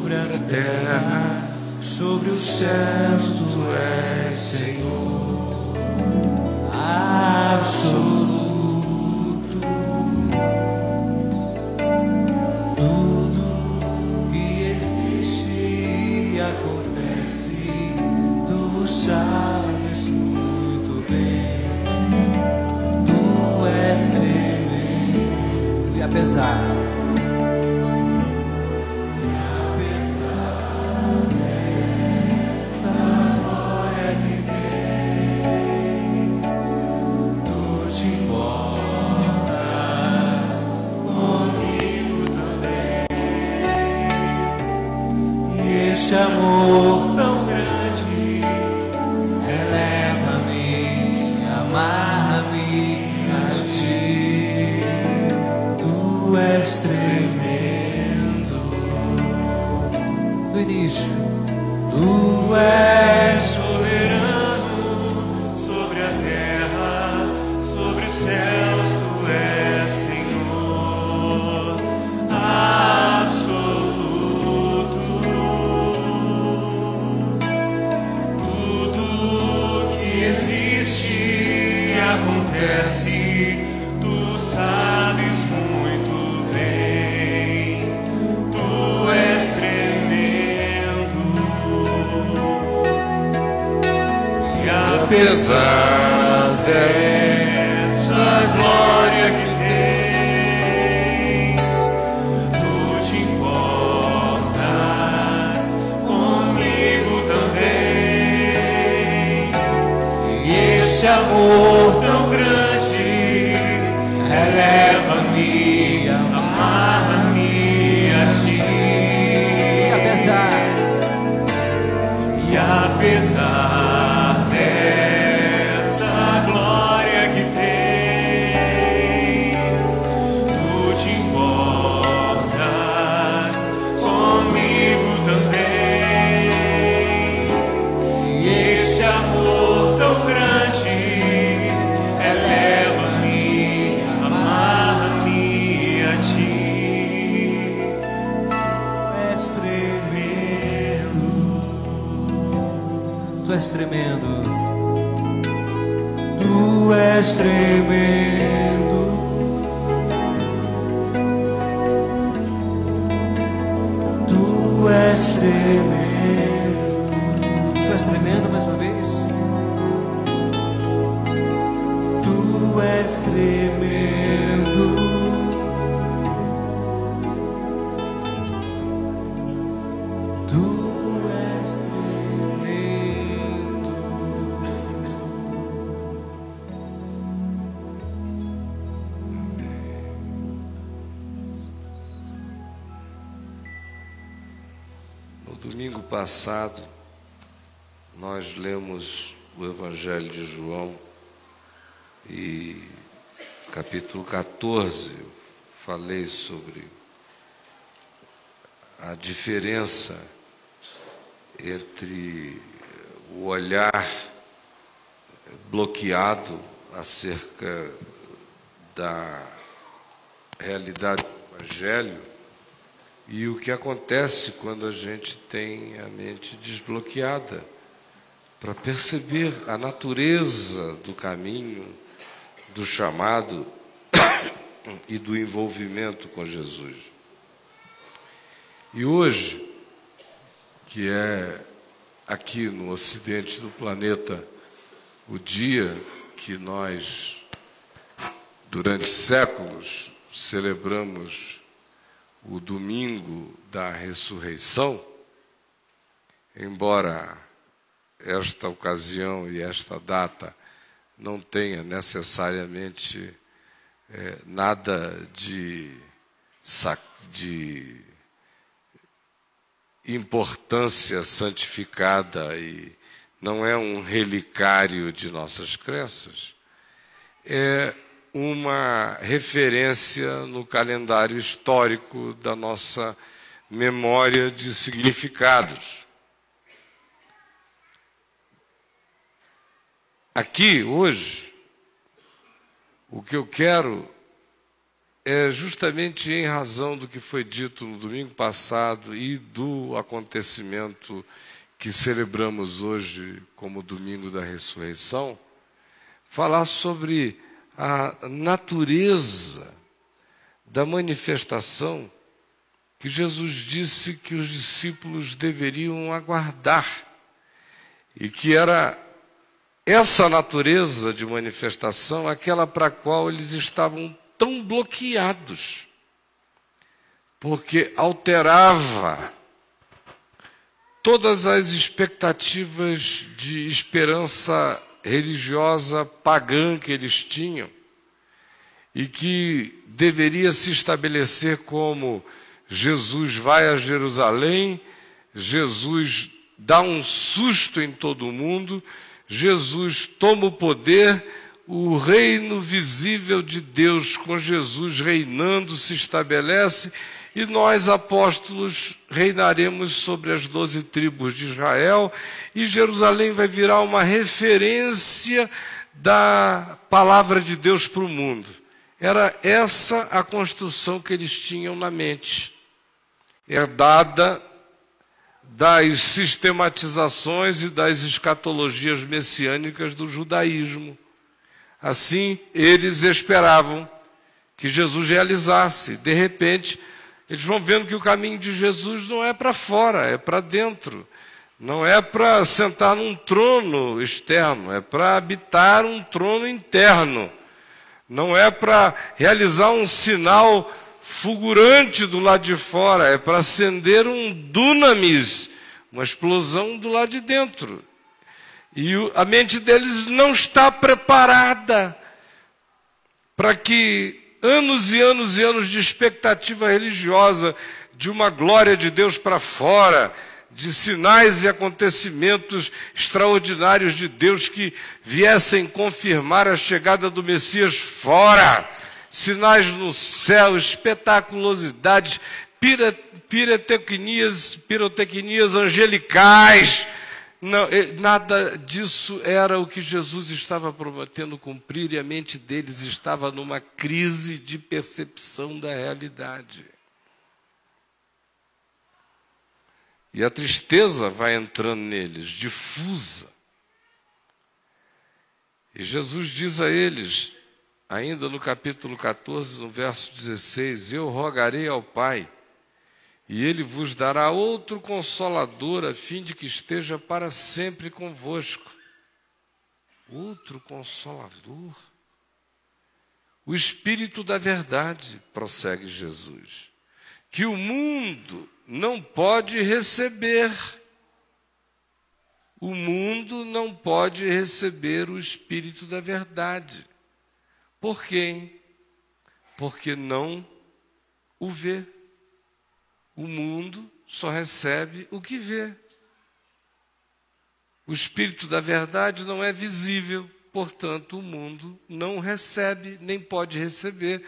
sobre a terra, sobre os céus, tu és Senhor absoluto. Tudo que existe e acontece, tu sabes muito bem. Tu és tremendo. E apesar esse amor tão grande, eleva-me, amarra-me a ti. Tu és tremendo. Do início, tu és soberano sobre a terra, sobre os céus, tu és Senhor absoluto. Acontece, tu sabes muito bem, tu és tremendo. E apesar dessa glória que tens, tu te importas comigo também. E esse amor tão grande, eleva-me, amarra-me a ti. E apesar dessa glória que tens, tu te importas comigo também. E esse amor tão grande, eleva-me, amarra-me a ti. Tu és tremendo. Tu és tremendo. Tu és tremendo. Tu és tremendo mais uma vez. Tu és tremendo. Tu és tremendo. No domingo passado, nós lemos o Evangelho de João e capítulo 14, eu falei sobre a diferença entre o olhar bloqueado acerca da realidade do Evangelho e o que acontece quando a gente tem a mente desbloqueada para perceber a natureza do caminho, do chamado e do envolvimento com Jesus. E hoje, que é aqui no ocidente do planeta, o dia que nós, durante séculos, celebramos o domingo da ressurreição, embora esta ocasião e esta data não tenha necessariamente nada de importância santificada e não é um relicário de nossas crenças, é uma referência no calendário histórico da nossa memória de significados. Aqui, hoje, o que eu quero é justamente em razão do que foi dito no domingo passado e do acontecimento que celebramos hoje como Domingo da Ressurreição, falar sobre a natureza da manifestação que Jesus disse que os discípulos deveriam aguardar, e que era essa natureza de manifestação aquela para a qual eles estavam tão bloqueados, porque alterava todas as expectativas de esperança religiosa pagã que eles tinham, e que deveria se estabelecer como: Jesus vai a Jerusalém, Jesus dá um susto em todo mundo, Jesus toma o poder, o reino visível de Deus com Jesus reinando se estabelece, e nós, apóstolos, reinaremos sobre as 12 tribos de Israel, e Jerusalém vai virar uma referência da palavra de Deus para o mundo. Era essa a construção que eles tinham na mente, herdada das sistematizações e das escatologias messiânicas do judaísmo. Assim, eles esperavam que Jesus realizasse. De repente, eles vão vendo que o caminho de Jesus não é para fora, é para dentro. Não é para sentar num trono externo, é para habitar um trono interno. Não é para realizar um sinal fulgurante do lado de fora, é para acender um dunamis, uma explosão do lado de dentro. E a mente deles não está preparada para que anos e anos e anos de expectativa religiosa, de uma glória de Deus para fora, de sinais e acontecimentos extraordinários de Deus que viessem confirmar a chegada do Messias fora, sinais no céu, espetaculosidades, pirotecnias angelicais. Não, nada disso era o que Jesus estava prometendo cumprir, e a mente deles estava numa crise de percepção da realidade. E a tristeza vai entrando neles, difusa. E Jesus diz a eles, ainda no capítulo 14, no verso 16, eu rogarei ao Pai, e Ele vos dará outro Consolador, a fim de que esteja para sempre convosco. Outro Consolador? O Espírito da verdade, prossegue Jesus, que o mundo não pode receber. O mundo não pode receber o Espírito da verdade. Por quê? Porque não o vê. O mundo só recebe o que vê. O Espírito da verdade não é visível, portanto, o mundo não recebe, nem pode receber,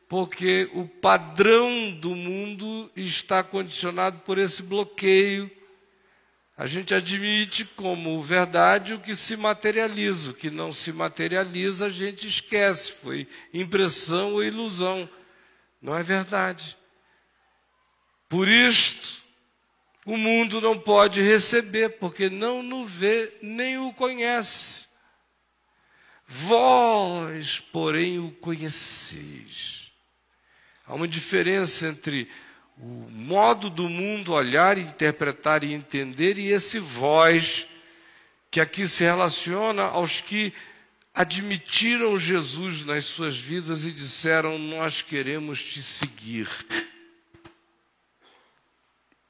porque o padrão do mundo está condicionado por esse bloqueio. A gente admite como verdade o que se materializa, o que não se materializa a gente esquece, foi impressão ou ilusão, não é verdade. Por isto, o mundo não pode receber, porque não o vê nem o conhece. Vós, porém, o conheceis. Há uma diferença entre o modo do mundo olhar, interpretar e entender, e esse vós, que aqui se relaciona aos que admitiram Jesus nas suas vidas e disseram, nós queremos te seguir.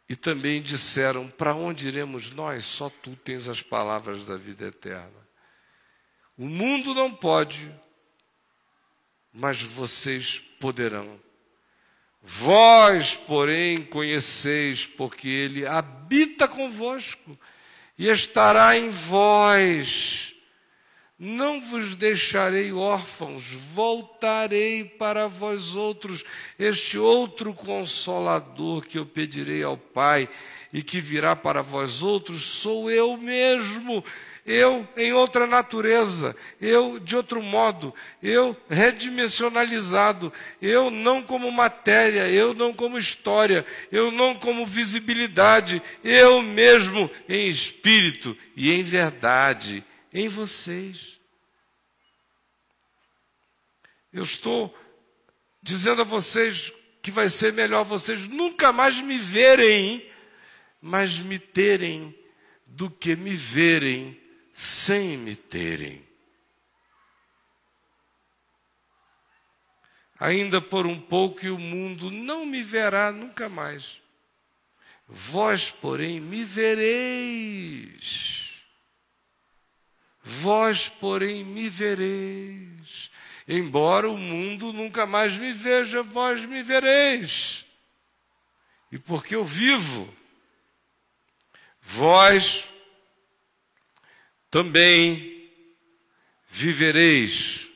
E também disseram, para onde iremos nós? Só tu tens as palavras da vida eterna. O mundo não pode, mas vocês poderão. Vós, porém, conheceis, porque ele habita convosco e estará em vós. Não vos deixarei órfãos, voltarei para vós outros. Este outro Consolador que eu pedirei ao Pai e que virá para vós outros, sou eu mesmo. eu em outra natureza, eu de outro modo, eu redimensionalizado, eu não como matéria, eu não como história, eu não como visibilidade, eu mesmo em espírito e em verdade, em vocês. Eu estou dizendo a vocês que vai ser melhor vocês nunca mais me verem, mas me terem, do que me verem sem me terem. Ainda por um pouco e o mundo não me verá nunca mais. Vós, porém, me vereis. Vós, porém, me vereis. Embora o mundo nunca mais me veja, vós me vereis. E porque eu vivo, vós também vivereis.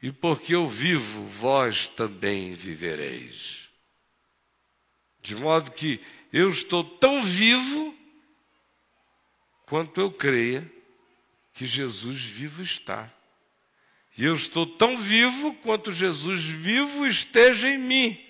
E porque eu vivo, vós também vivereis. De modo que eu estou tão vivo quanto eu creia que Jesus vivo está. E eu estou tão vivo quanto Jesus vivo esteja em mim.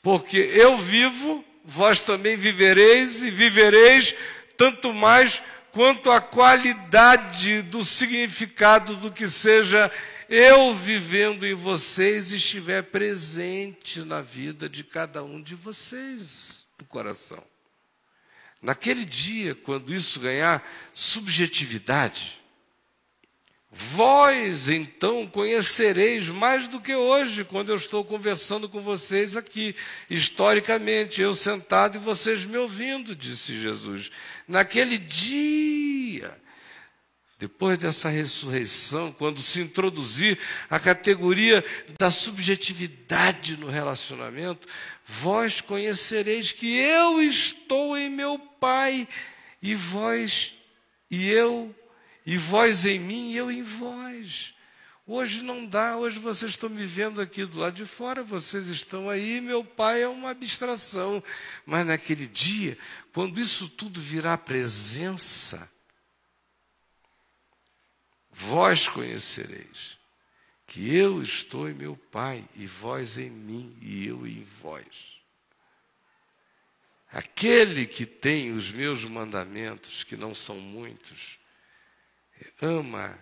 Porque eu vivo, vós também vivereis, e vivereis tanto mais quanto a qualidade do significado do que seja eu vivendo em vocês estiver presente na vida de cada um de vocês, no coração. Naquele dia, quando isso ganhar subjetividade, vós, então, conhecereis mais do que hoje, quando eu estou conversando com vocês aqui, historicamente, eu sentado e vocês me ouvindo, disse Jesus. Naquele dia, depois dessa ressurreição, quando se introduzir a categoria da subjetividade no relacionamento, vós conhecereis que eu estou em meu Pai, e vós em mim e eu em vós. Hoje não dá, hoje vocês estão me vendo aqui do lado de fora, vocês estão aí, meu Pai é uma abstração. Mas naquele dia, quando isso tudo virar presença, vós conhecereis que eu estou em meu Pai, e vós em mim, e eu em vós. Aquele que tem os meus mandamentos, que não são muitos, ama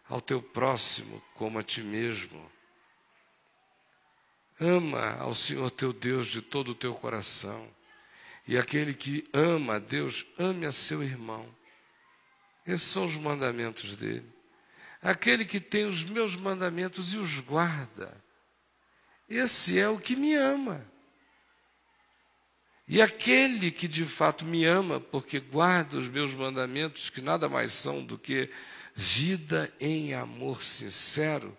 ao teu próximo como a ti mesmo. Ama ao Senhor teu Deus de todo o teu coração. E aquele que ama a Deus, ame a seu irmão. Esses são os mandamentos dele. Aquele que tem os meus mandamentos e os guarda, esse é o que me ama. E aquele que de fato me ama, porque guarda os meus mandamentos, que nada mais são do que vida em amor sincero,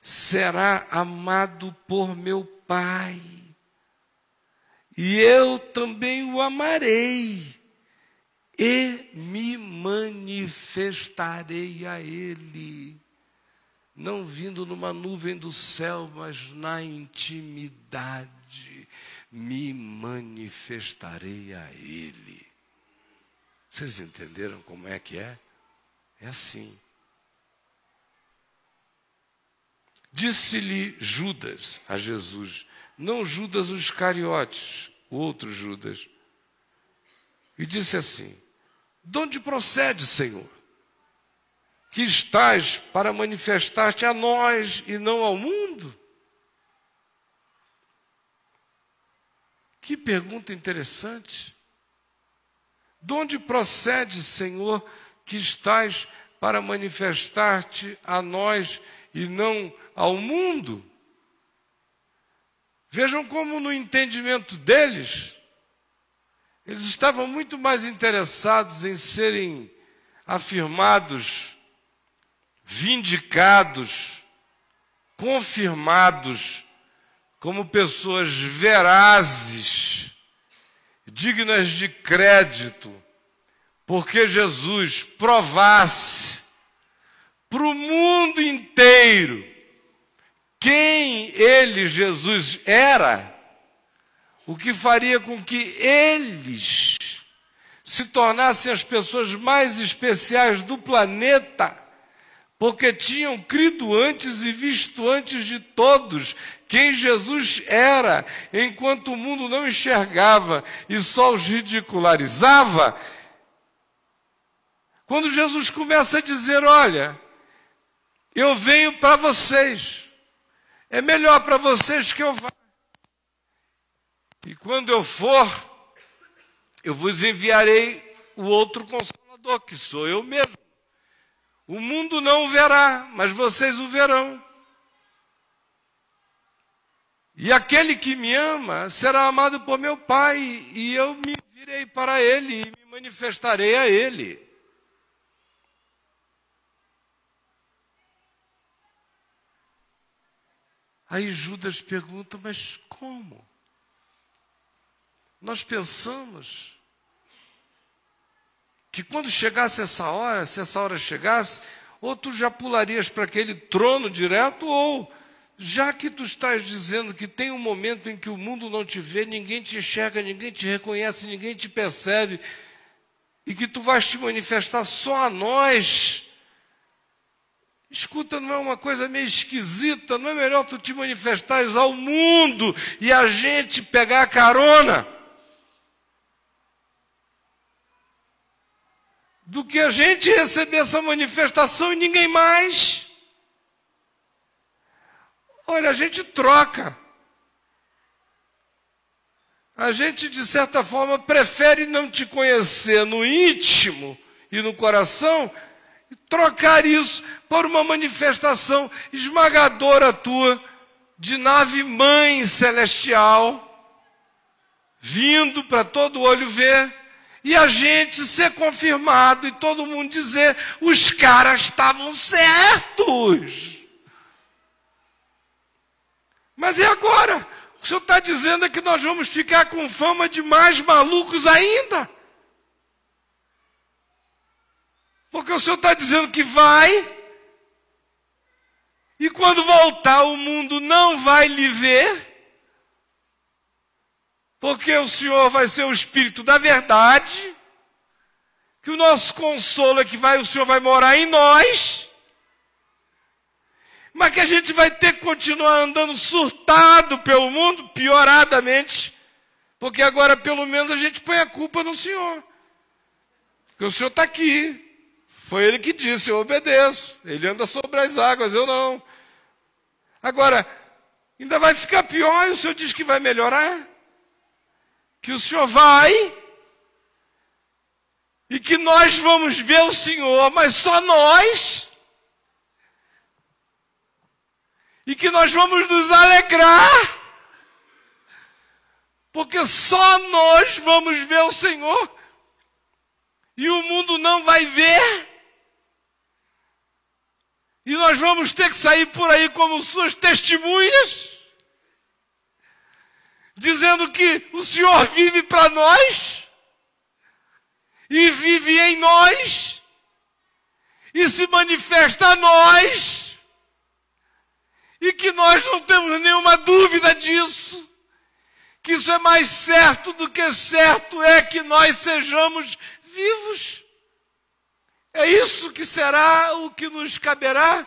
será amado por meu Pai. E eu também o amarei, e me manifestarei a Ele, não vindo numa nuvem do céu, mas na intimidade, me manifestarei a Ele. Vocês entenderam como é que é? É assim. Disse-lhe Judas a Jesus, não Judas o Iscariotes, o outro Judas, e disse assim, de onde procede, Senhor, que estás para manifestar-te a nós e não ao mundo? Que pergunta interessante. De onde procede, Senhor, que estás para manifestar-te a nós e não ao mundo? Vejam como no entendimento deles, eles estavam muito mais interessados em serem afirmados, vindicados, confirmados como pessoas verazes, dignas de crédito, porque Jesus provasse para o mundo inteiro quem ele, Jesus, era, o que faria com que eles se tornassem as pessoas mais especiais do planeta, porque tinham crido antes e visto antes de todos quem Jesus era, enquanto o mundo não enxergava e só os ridicularizava. Quando Jesus começa a dizer, olha, eu venho para vocês, é melhor para vocês que eu vá. E quando eu for, eu vos enviarei o outro Consolador, que sou eu mesmo. O mundo não o verá, mas vocês o verão. E aquele que me ama será amado por meu Pai, e eu me virei para ele e me manifestarei a ele. Aí Judas pergunta, mas como? Nós pensamos que quando chegasse essa hora, se essa hora chegasse, ou tu já pularias para aquele trono direto, ou já que tu estás dizendo que tem um momento em que o mundo não te vê, ninguém te enxerga, ninguém te reconhece, ninguém te percebe, e que tu vais te manifestar só a nós. Escuta, não é uma coisa meio esquisita? Não é melhor tu te manifestares ao mundo e a gente pegar a carona? Do que a gente receber essa manifestação e ninguém mais. Olha, a gente troca. A gente, de certa forma, prefere não te conhecer no íntimo e no coração e trocar isso por uma manifestação esmagadora tua de nave-mãe celestial, vindo para todo olho ver. E a gente ser confirmado e todo mundo dizer, os caras estavam certos. Mas e agora? O que o senhor está dizendo é que nós vamos ficar com fama de mais malucos ainda? Porque o senhor está dizendo que vai, e quando voltar o mundo não vai lhe ver, porque o Senhor vai ser o Espírito da verdade, que o nosso consolo é que o Senhor vai morar em nós, mas que a gente vai ter que continuar andando surtado pelo mundo, pioradamente, porque agora pelo menos a gente põe a culpa no Senhor. Porque o Senhor está aqui, foi Ele que disse, eu obedeço, Ele anda sobre as águas, eu não. Agora, ainda vai ficar pior e o Senhor diz que vai melhorar? Que o Senhor vai e que nós vamos ver o Senhor, mas só nós, e que nós vamos nos alegrar, porque só nós vamos ver o Senhor, e o mundo não vai ver, e nós vamos ter que sair por aí como suas testemunhas, dizendo que o Senhor vive para nós, e vive em nós, e se manifesta a nós, e que nós não temos nenhuma dúvida disso, que isso é mais certo do que certo é que nós sejamos vivos. É isso que será o que nos caberá,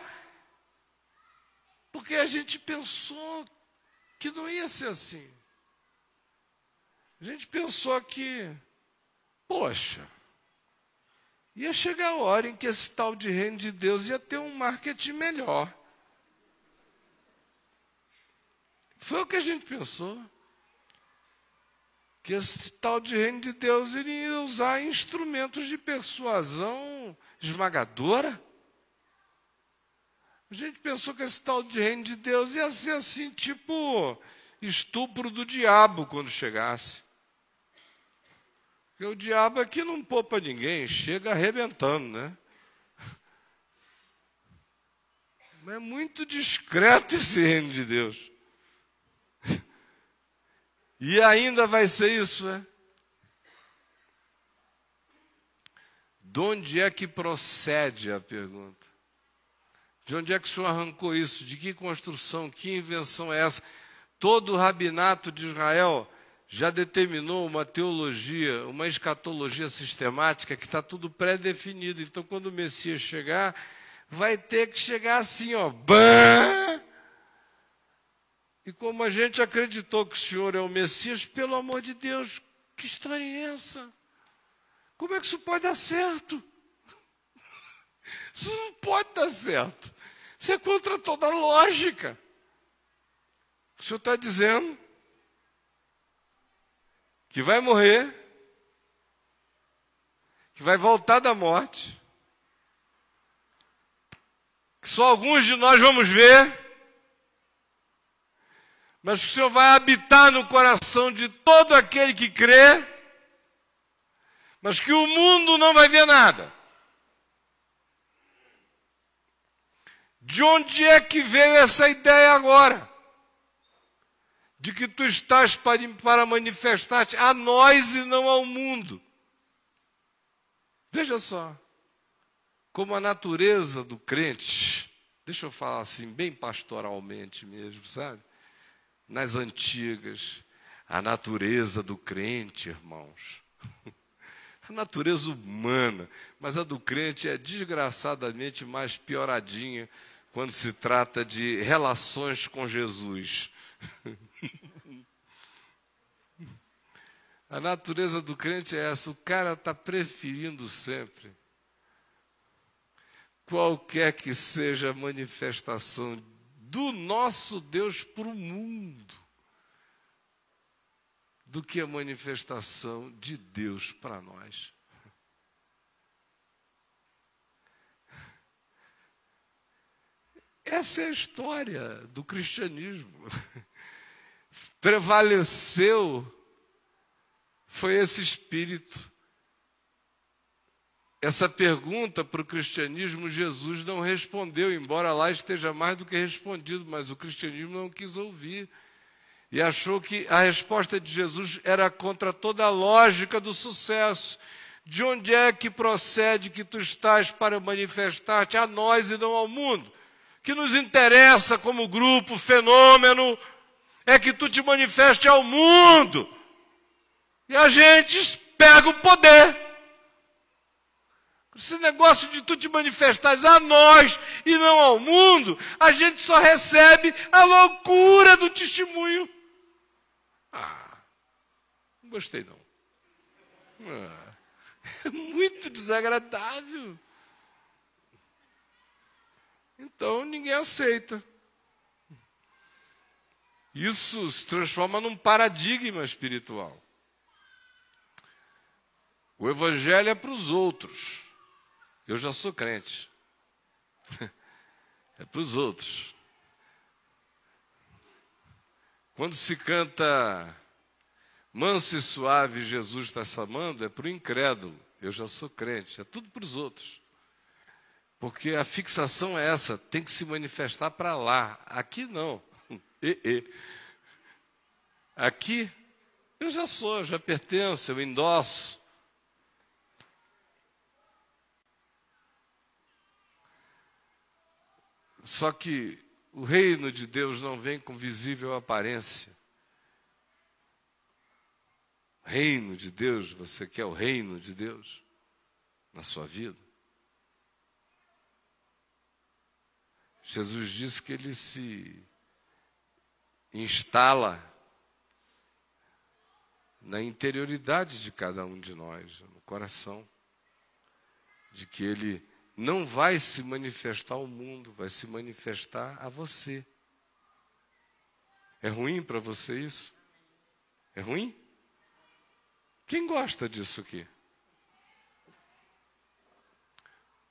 porque a gente pensou que não ia ser assim. A gente pensou que, poxa, ia chegar a hora em que esse tal de reino de Deus ia ter um marketing melhor. Foi o que a gente pensou. Que esse tal de reino de Deus iria usar instrumentos de persuasão esmagadora. A gente pensou que esse tal de reino de Deus ia ser assim, tipo estupro do diabo quando chegasse. Porque o diabo aqui não poupa ninguém, chega arrebentando, né? Mas é muito discreto esse reino de Deus. E ainda vai ser isso, né? De onde é que procede a pergunta? De onde é que o senhor arrancou isso? De que construção, que invenção é essa? Todo o rabinato de Israel já determinou uma teologia, uma escatologia sistemática que está tudo pré-definido. Então, quando o Messias chegar, vai ter que chegar assim, ó, bam! E como a gente acreditou que o Senhor é o Messias, pelo amor de Deus, que história é essa? Como é que isso pode dar certo? Isso não pode dar certo. Isso é contra toda a lógica. O Senhor está dizendo que vai morrer, que vai voltar da morte, que só alguns de nós vamos ver, mas que o Senhor vai habitar no coração de todo aquele que crê, mas que o mundo não vai ver nada. De onde é que veio essa ideia agora? De que tu estás para manifestar-te a nós e não ao mundo. Veja só, como a natureza do crente, deixa eu falar assim, bem pastoralmente mesmo, sabe? Nas antigas, a natureza do crente, irmãos, a natureza humana, mas a do crente é desgraçadamente mais pioradinha quando se trata de relações com Jesus. A natureza do crente é essa, o cara está preferindo sempre qualquer que seja a manifestação do nosso Deus para o mundo, do que a manifestação de Deus para nós. Essa é a história do cristianismo. Prevaleceu, foi esse espírito. Essa pergunta para o cristianismo, Jesus não respondeu, embora lá esteja mais do que respondido, mas o cristianismo não quis ouvir. E achou que a resposta de Jesus era contra toda a lógica do sucesso. De onde é que procede que tu estás para manifestar-te a nós e não ao mundo? O que nos interessa como grupo, fenômeno, é que tu te manifeste ao mundo. E a gente pega o poder. Esse negócio de tu te manifestares a nós e não ao mundo, a gente só recebe a loucura do testemunho. Não gostei não. É muito desagradável. Então ninguém aceita. Isso se transforma num paradigma espiritual. O evangelho é para os outros. Eu já sou crente. É para os outros. Quando se canta manso e suave, Jesus está chamando, é para o incrédulo. Eu já sou crente. É tudo para os outros. Porque a fixação é essa, tem que se manifestar para lá. Aqui não. Aqui eu já sou, já pertenço, eu endosso. Só que o reino de Deus não vem com visível aparência. Reino de Deus, você quer o reino de Deus na sua vida? Jesus disse que ele se instala na interioridade de cada um de nós, no coração, de que ele não vai se manifestar ao mundo, vai se manifestar a você. É ruim para você isso? É ruim? Quem gosta disso aqui?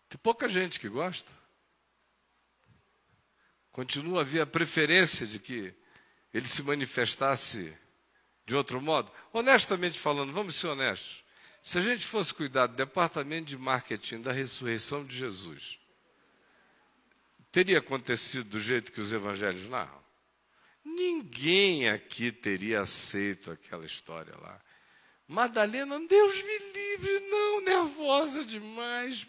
Tem pouca gente que gosta. Continua a haver a preferência de que ele se manifestasse de outro modo? Honestamente falando, vamos ser honestos. Se a gente fosse cuidar do departamento de marketing da ressurreição de Jesus, teria acontecido do jeito que os evangelhos narram? Ninguém aqui teria aceito aquela história lá. Madalena, Deus me livre, não, nervosa demais.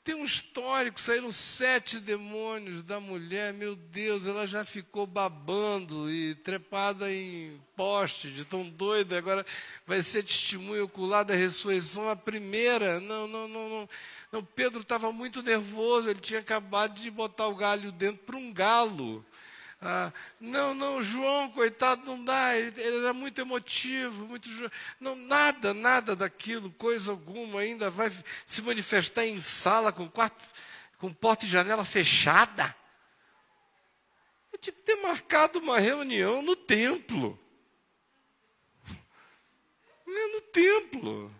tem um histórico, saíram 7 demônios da mulher, meu Deus, ela já ficou babando e trepada em poste, de tão doida, agora vai ser testemunha ocular da ressurreição, a primeira. Não, Pedro estava muito nervoso, ele tinha acabado de botar o galho dentro para um galo. João, coitado, não dá, ele era muito emotivo, não, nada daquilo, coisa alguma, ainda vai se manifestar em sala com porta e janela fechada. Eu tinha que ter marcado uma reunião no templo. No templo.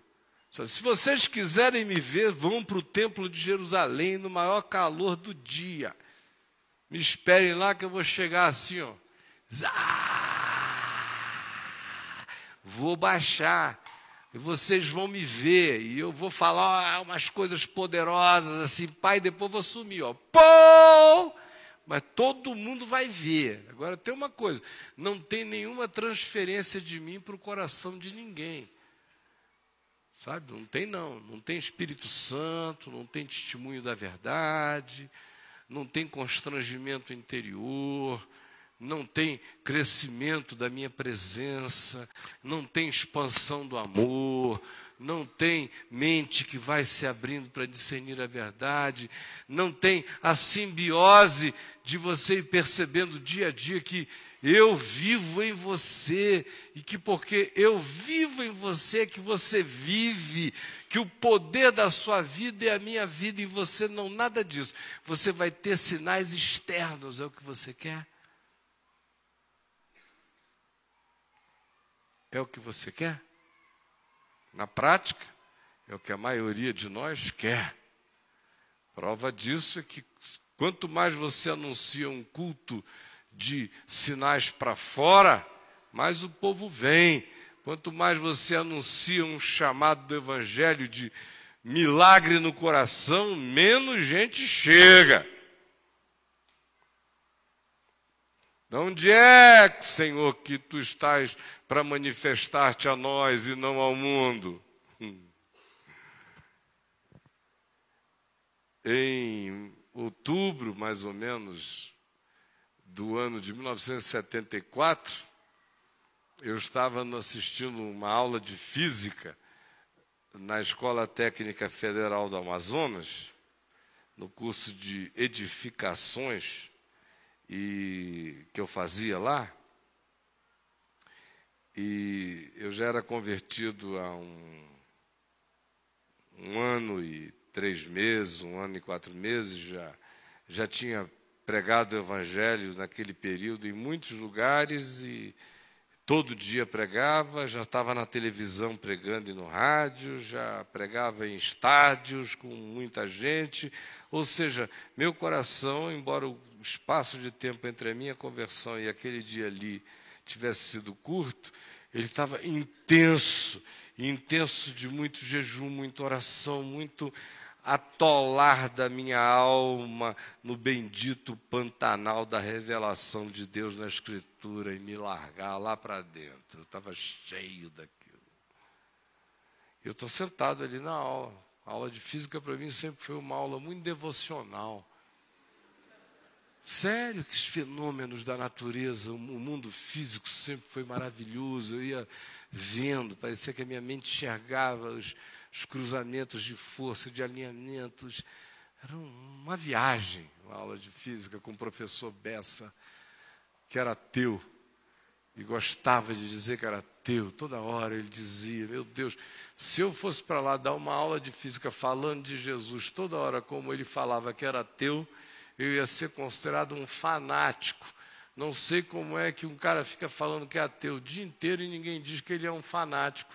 Se vocês quiserem me ver, vão para o templo de Jerusalém no maior calor do dia. Me esperem lá que eu vou chegar assim, ó. Vou baixar. E vocês vão me ver. E eu vou falar umas coisas poderosas assim. Pai, depois vou sumir, ó. Pô! Mas todo mundo vai ver. Agora tem uma coisa. Não tem nenhuma transferência de mim para o coração de ninguém. Sabe? Não tem não. Não tem Espírito Santo. Não tem testemunho da verdade. Não tem constrangimento interior, não tem crescimento da minha presença, não tem expansão do amor, não tem mente que vai se abrindo para discernir a verdade, não tem a simbiose de você ir percebendo dia a dia que eu vivo em você, e que porque eu vivo em você, que você vive, que o poder da sua vida é a minha vida em você, não, nada disso. Você vai ter sinais externos, é o que você quer? É o que você quer? Na prática, é o que a maioria de nós quer. Prova disso é que quanto mais você anuncia um culto de sinais para fora, mais o povo vem. Quanto mais você anuncia um chamado do evangelho de milagre no coração, menos gente chega. De onde é, Senhor, que tu estás para manifestar-te a nós e não ao mundo? Em outubro, mais ou menos, do ano de 1974, eu estava assistindo uma aula de física na Escola Técnica Federal do Amazonas, no curso de edificações que eu fazia lá. E eu já era convertido há um ano e 3 meses, 1 ano e 4 meses, já tinha pregado o evangelho naquele período em muitos lugares e todo dia pregava, já estava na televisão pregando e no rádio, já pregava em estádios com muita gente, ou seja, meu coração, embora o espaço de tempo entre a minha conversão e aquele dia ali tivesse sido curto, ele estava intenso de muito jejum, muita oração, muito atolar da minha alma no bendito Pantanal da revelação de Deus na Escritura e me largar lá para dentro. Eu estava cheio daquilo. Eu estou sentado ali na aula. A aula de física para mim sempre foi uma aula muito devocional. Sério, que os fenômenos da natureza, o mundo físico sempre foi maravilhoso. Eu ia vendo, parecia que a minha mente enxergava os cruzamentos de força, de alinhamentos. Era uma viagem, uma aula de física com o professor Bessa, que era ateu, e gostava de dizer que era ateu. Toda hora ele dizia, meu Deus, se eu fosse para lá dar uma aula de física falando de Jesus, toda hora como ele falava que era ateu, eu ia ser considerado um fanático. Não sei como é que um cara fica falando que é ateu o dia inteiro e ninguém diz que ele é um fanático.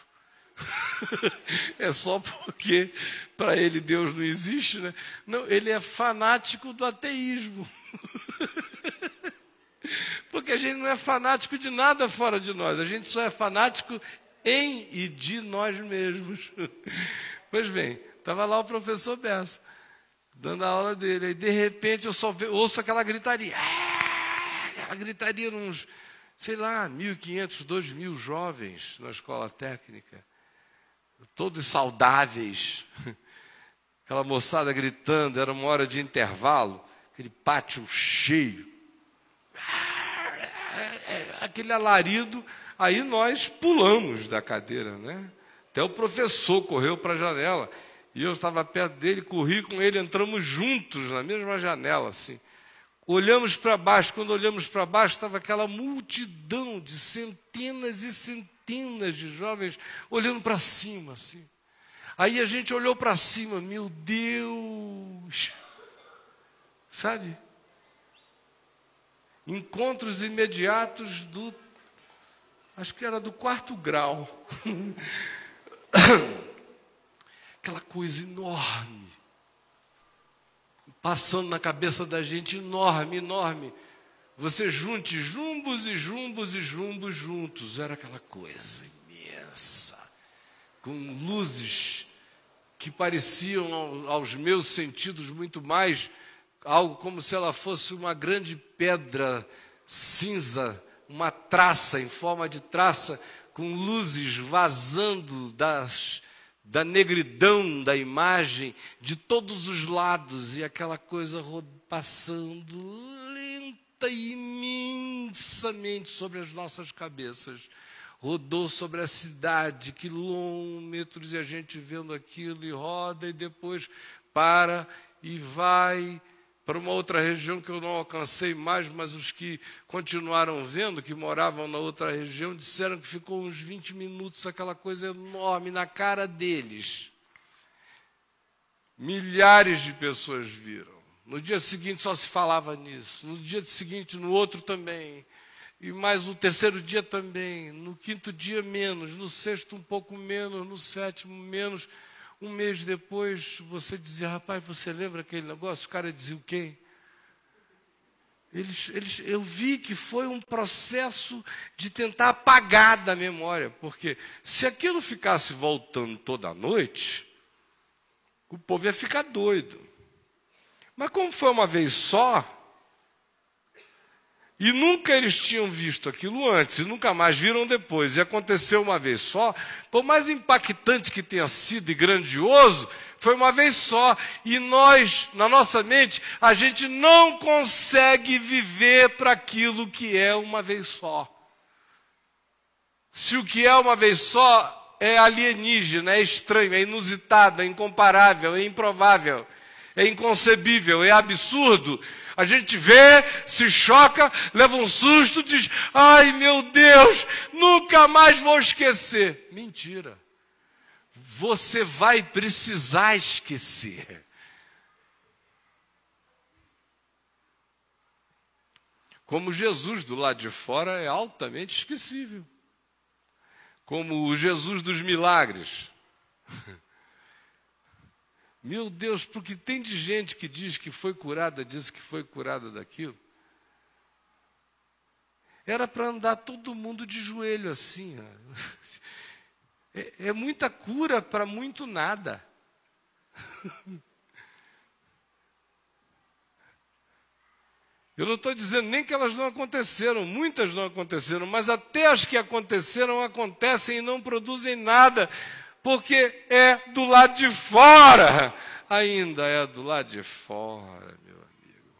É só porque para ele Deus não existe, né? Não, ele é fanático do ateísmo. Porque a gente não é fanático de nada fora de nós, a gente só é fanático em e de nós mesmos. Pois bem, estava lá o professor Bessa, dando a aula dele, aí de repente eu só ouço aquela gritaria. Aquela gritaria uns, sei lá, 1.500, 2.000 jovens na escola técnica, todos saudáveis, aquela moçada gritando, era uma hora de intervalo, aquele pátio cheio, aquele alarido, aí nós pulamos da cadeira, né? Até o professor correu para a janela, e eu estava perto dele, corri com ele, entramos juntos na mesma janela, assim. Olhamos para baixo, quando olhamos para baixo, estava aquela multidão de centenas e centenas de jovens olhando para cima, assim. Aí a gente olhou para cima, meu Deus! Sabe? Encontros imediatos acho que era do 4º grau. Aquela coisa enorme. Passando na cabeça da gente, enorme, enorme. Você junte jumbos e jumbos e jumbos juntos. Era aquela coisa imensa. Com luzes que pareciam aos meus sentidos muito mais algo como se ela fosse uma grande pedra cinza, uma traça, em forma de traça, com luzes vazando da negridão da imagem, de todos os lados, e aquela coisa passando lenta e imensamente sobre as nossas cabeças. Rodou sobre a cidade, quilômetros, e a gente vendo aquilo, e roda, e depois para e vai para uma outra região que eu não alcancei mais, mas os que continuaram vendo, que moravam na outra região, disseram que ficou uns 20 minutos, aquela coisa enorme na cara deles. Milhares de pessoas viram. No dia seguinte só se falava nisso, no dia seguinte, no outro também, e mais no terceiro dia também, no 5º dia menos, no 6º um pouco menos, no 7º menos. Um mês depois, você dizia, rapaz, você lembra aquele negócio? O cara dizia o quê? Eu vi que foi um processo de tentar apagar da memória, porque se aquilo ficasse voltando toda noite, o povo ia ficar doido. Mas como foi uma vez só, e nunca eles tinham visto aquilo antes, e nunca mais viram depois, e aconteceu uma vez só, por mais impactante que tenha sido e grandioso, foi uma vez só, e nós, na nossa mente, a gente não consegue viver para aquilo que é uma vez só. Se o que é uma vez só é alienígena, é estranho, é inusitado, é incomparável, é improvável, é inconcebível, é absurdo, a gente vê, se choca, leva um susto, diz, ai meu Deus, nunca mais vou esquecer. Mentira. Você vai precisar esquecer. Como Jesus do lado de fora é altamente esquecível. Como o Jesus dos milagres. Meu Deus, porque tem de gente que diz que foi curada disso, que foi curada daquilo. Era para andar todo mundo de joelho assim. É muita cura para muito nada. Eu não estou dizendo nem que elas não aconteceram, muitas não aconteceram, mas até as que aconteceram, acontecem e não produzem nada, porque é do lado de fora, ainda é do lado de fora, meu amigo.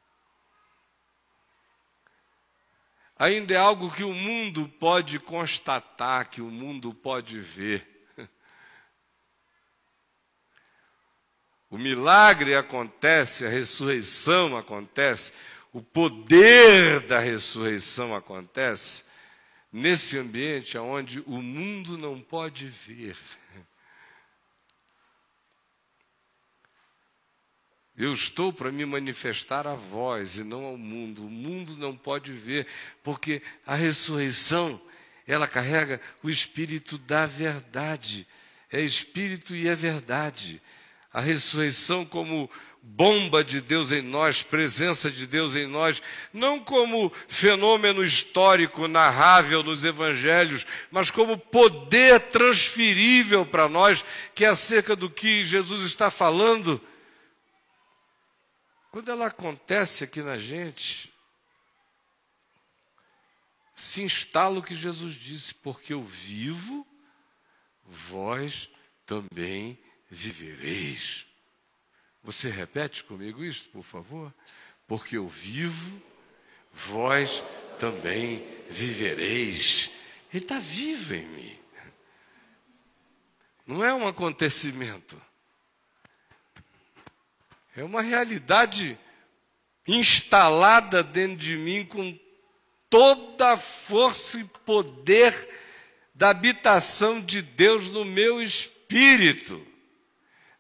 Ainda é algo que o mundo pode constatar, que o mundo pode ver. O milagre acontece, a ressurreição acontece, o poder da ressurreição acontece nesse ambiente onde o mundo não pode ver. Eu estou para me manifestar a vós e não ao mundo. O mundo não pode ver, porque a ressurreição, ela carrega o Espírito da verdade. É Espírito e é verdade. A ressurreição como bomba de Deus em nós, presença de Deus em nós, não como fenômeno histórico narrável nos evangelhos, mas como poder transferível para nós, que é acerca do que Jesus está falando. Quando ela acontece aqui na gente, se instala o que Jesus disse, porque eu vivo, vós também vivereis. Você repete comigo isto, por favor? Porque eu vivo, vós também vivereis. Ele está vivo em mim. Não é um acontecimento. É uma realidade instalada dentro de mim com toda a força e poder da habitação de Deus no meu espírito.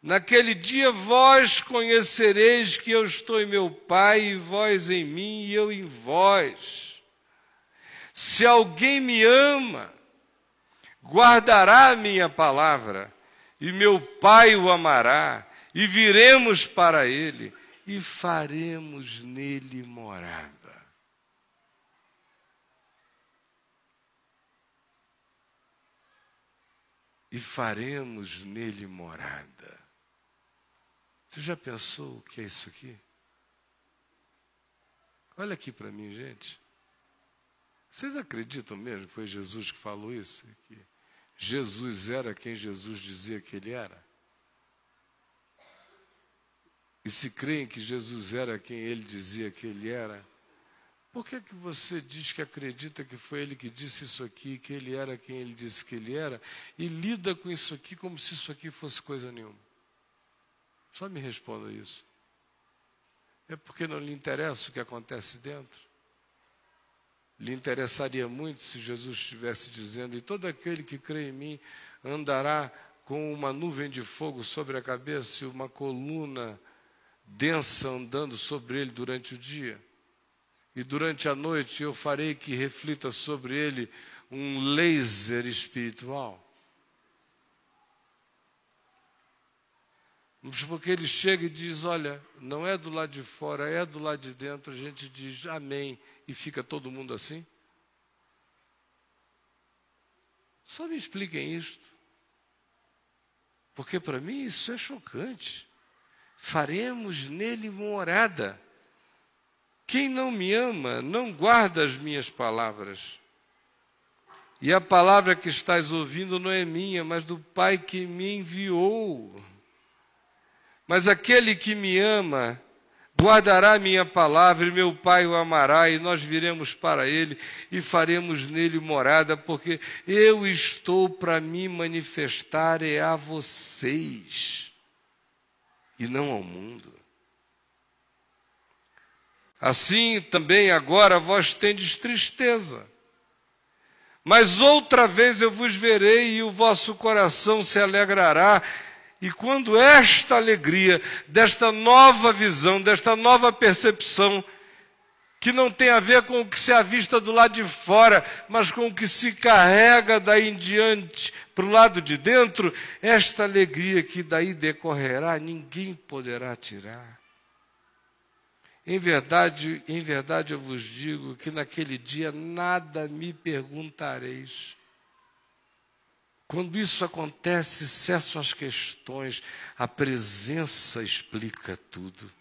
Naquele dia vós conhecereis que eu estou em meu Pai, e vós em mim, e eu em vós. Se alguém me ama, guardará a minha palavra, e meu Pai o amará, e viremos para ele, e faremos nele morada. E faremos nele morada. Você já pensou o que é isso aqui? Olha aqui para mim, gente. Vocês acreditam mesmo que foi Jesus que falou isso? Que Jesus era quem Jesus dizia que ele era? E se creem que Jesus era quem ele dizia que ele era, por que você diz que acredita que foi ele que disse isso aqui, que ele era quem ele disse que ele era, e lida com isso aqui como se isso aqui fosse coisa nenhuma? Só me responda isso. É porque não lhe interessa o que acontece dentro? Lhe interessaria muito se Jesus estivesse dizendo: e todo aquele que crê em mim andará com uma nuvem de fogo sobre a cabeça e uma coluna densa andando sobre ele durante o dia. E durante a noite eu farei que reflita sobre ele um laser espiritual. Mas porque ele chega e diz: olha, não é do lado de fora, é do lado de dentro. A gente diz amém e fica todo mundo assim? Só me expliquem isto. Porque para mim isso é chocante. Faremos nele morada. Quem não me ama não guarda as minhas palavras. E a palavra que estás ouvindo não é minha, mas do Pai que me enviou. Mas aquele que me ama guardará a minha palavra, e meu Pai o amará, e nós viremos para ele e faremos nele morada, porque eu estou para me manifestar a vocês, e não ao mundo. Assim também agora vós tendes tristeza, mas outra vez eu vos verei, e o vosso coração se alegrará. E quando esta alegria, desta nova visão, desta nova percepção, que não tem a ver com o que se avista do lado de fora, mas com o que se carrega daí em diante para o lado de dentro, esta alegria que daí decorrerá, ninguém poderá tirar. Em verdade eu vos digo que naquele dia nada me perguntareis. Quando isso acontece, cessam as questões, a presença explica tudo.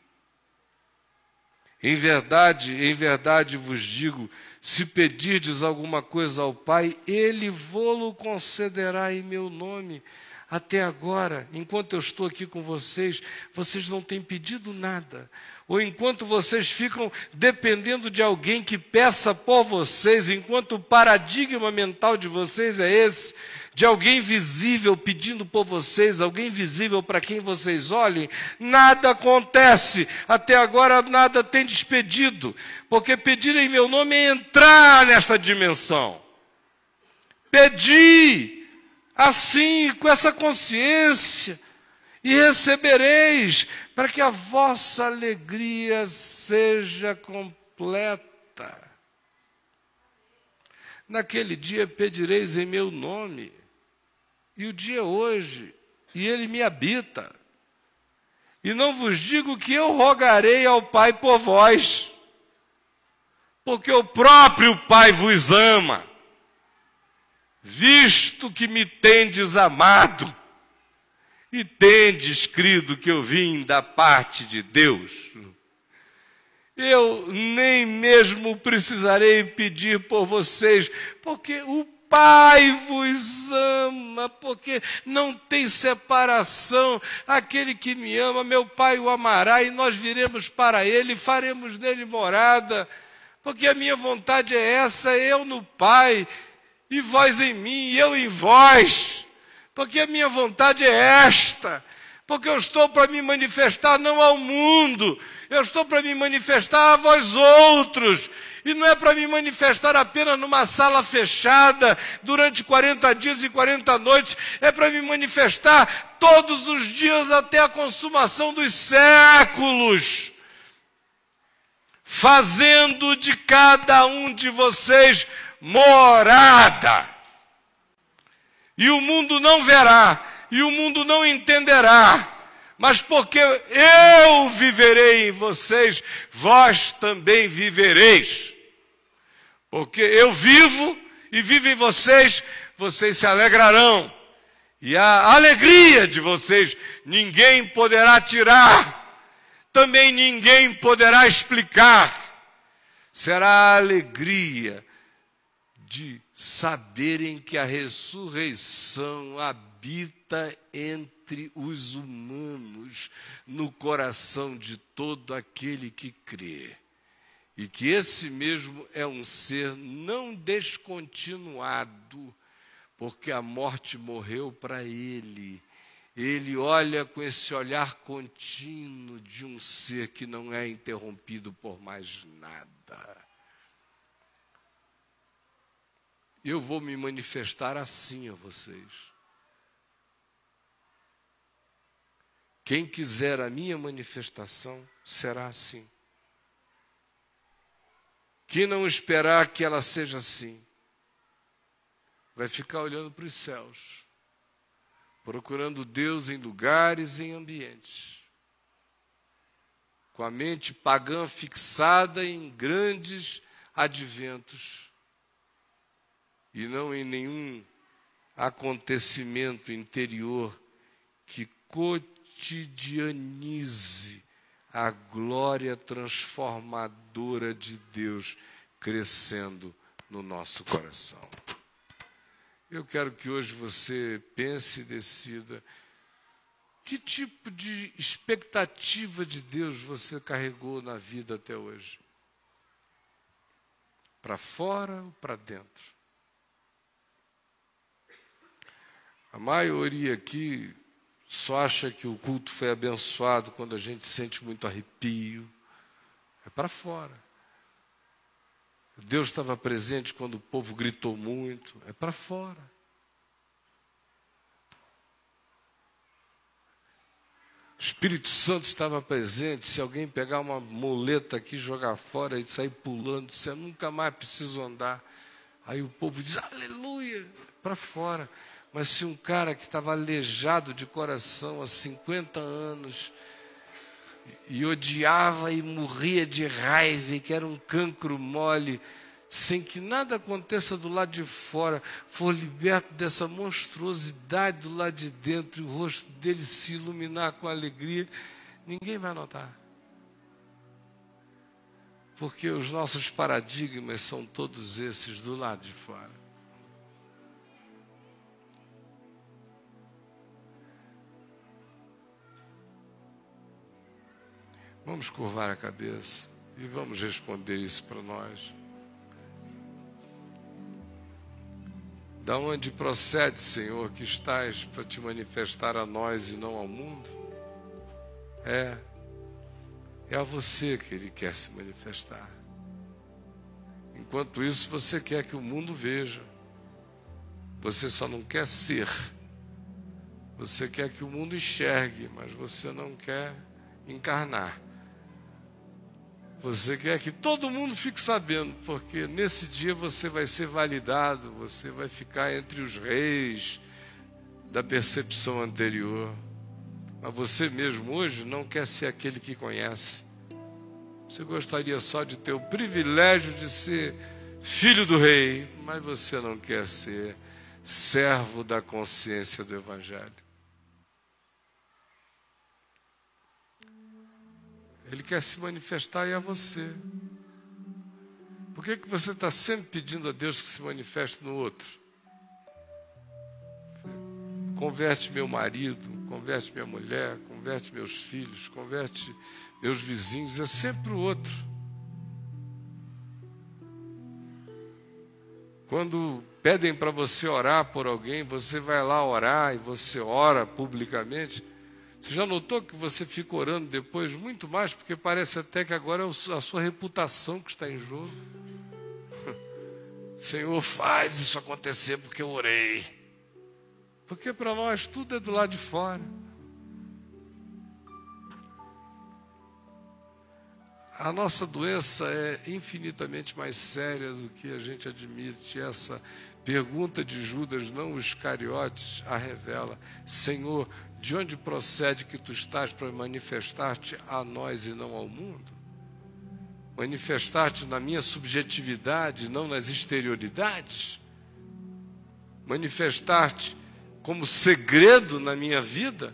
Em verdade vos digo, se pedirdes alguma coisa ao Pai, Ele vô-lo concederá em meu nome. Até agora, enquanto eu estou aqui com vocês, vocês não têm pedido nada. Ou enquanto vocês ficam dependendo de alguém que peça por vocês, enquanto o paradigma mental de vocês é esse, de alguém visível pedindo por vocês, alguém visível para quem vocês olhem, nada acontece. Até agora nada tem despedido, porque pedir em meu nome é entrar nesta dimensão. Pedi assim, com essa consciência, e recebereis, para que a vossa alegria seja completa. Naquele dia pedireis em meu nome, e o dia é hoje, e ele me habita. E não vos digo que eu rogarei ao Pai por vós, porque o próprio Pai vos ama, visto que me tendes amado, e tendes crido que eu vim da parte de Deus. Eu nem mesmo precisarei pedir por vocês, porque o Pai vos ama, porque não tem separação. Aquele que me ama, meu Pai o amará, e nós viremos para ele e faremos nele morada. Porque a minha vontade é essa, eu no Pai, e vós em mim, e eu em vós. Porque a minha vontade é esta. Porque eu estou para me manifestar não ao mundo, eu estou para me manifestar a vós outros. E não é para me manifestar apenas numa sala fechada, durante 40 dias e 40 noites, é para me manifestar todos os dias até a consumação dos séculos, fazendo de cada um de vocês morada. E o mundo não verá, e o mundo não entenderá, mas porque eu viverei em vocês, vós também vivereis. Porque eu vivo e vivo em vocês, vocês se alegrarão. E a alegria de vocês ninguém poderá tirar, também ninguém poderá explicar. Será a alegria de saberem que a ressurreição habita entre os humanos, no coração de todo aquele que crê. E que esse mesmo é um ser não descontinuado, porque a morte morreu para ele. Ele olha com esse olhar contínuo de um ser que não é interrompido por mais nada. Eu vou me manifestar assim a vocês. Quem quiser a minha manifestação, será assim. Quem não esperar que ela seja assim, vai ficar olhando para os céus, procurando Deus em lugares e em ambientes, com a mente pagã fixada em grandes adventos, e não em nenhum acontecimento interior que cotidianize a glória transformadora de Deus crescendo no nosso coração. Eu quero que hoje você pense e decida que tipo de expectativa de Deus você carregou na vida até hoje. Para fora ou para dentro? A maioria aqui só acha que o culto foi abençoado quando a gente sente muito arrepio. É para fora. Deus estava presente quando o povo gritou muito. É para fora. O Espírito Santo estava presente. Se alguém pegar uma muleta aqui, jogar fora e sair pulando, você nunca mais precisa andar. Aí o povo diz, aleluia, para fora. Mas se um cara que estava aleijado de coração há 50 anos e odiava e morria de raiva, e que era um cancro mole, sem que nada aconteça do lado de fora, for liberto dessa monstruosidade do lado de dentro, e o rosto dele se iluminar com alegria, ninguém vai notar. Porque os nossos paradigmas são todos esses do lado de fora. Vamos curvar a cabeça e vamos responder isso para nós. Da onde procede, Senhor, que estás para te manifestar a nós e não ao mundo? É a você que Ele quer se manifestar. Enquanto isso, você quer que o mundo veja. Você só não quer ser. Você quer que o mundo enxergue, mas você não quer encarnar. Você quer que todo mundo fique sabendo, porque nesse dia você vai ser validado, você vai ficar entre os reis da percepção anterior. Mas você mesmo hoje não quer ser aquele que conhece. Você gostaria só de ter o privilégio de ser filho do rei, mas você não quer ser servo da consciência do Evangelho. Ele quer se manifestar e a você. Por que você está sempre pedindo a Deus que se manifeste no outro? converte meu marido, converte minha mulher, converte meus filhos, converte meus vizinhos, é sempre o outro. Quando pedem para você orar por alguém, você vai lá orar e você ora publicamente. Você já notou que você fica orando depois muito mais, porque parece até que agora é a sua reputação que está em jogo. Senhor, faz isso acontecer porque eu orei. Porque para nós tudo é do lado de fora. A nossa doença é infinitamente mais séria do que a gente admite. Essa pergunta de Judas, não o Iscariotes, a revela. Senhor, de onde procede que tu estás para manifestar-te a nós e não ao mundo? Manifestar-te na minha subjetividade, não nas exterioridades? Manifestar-te como segredo na minha vida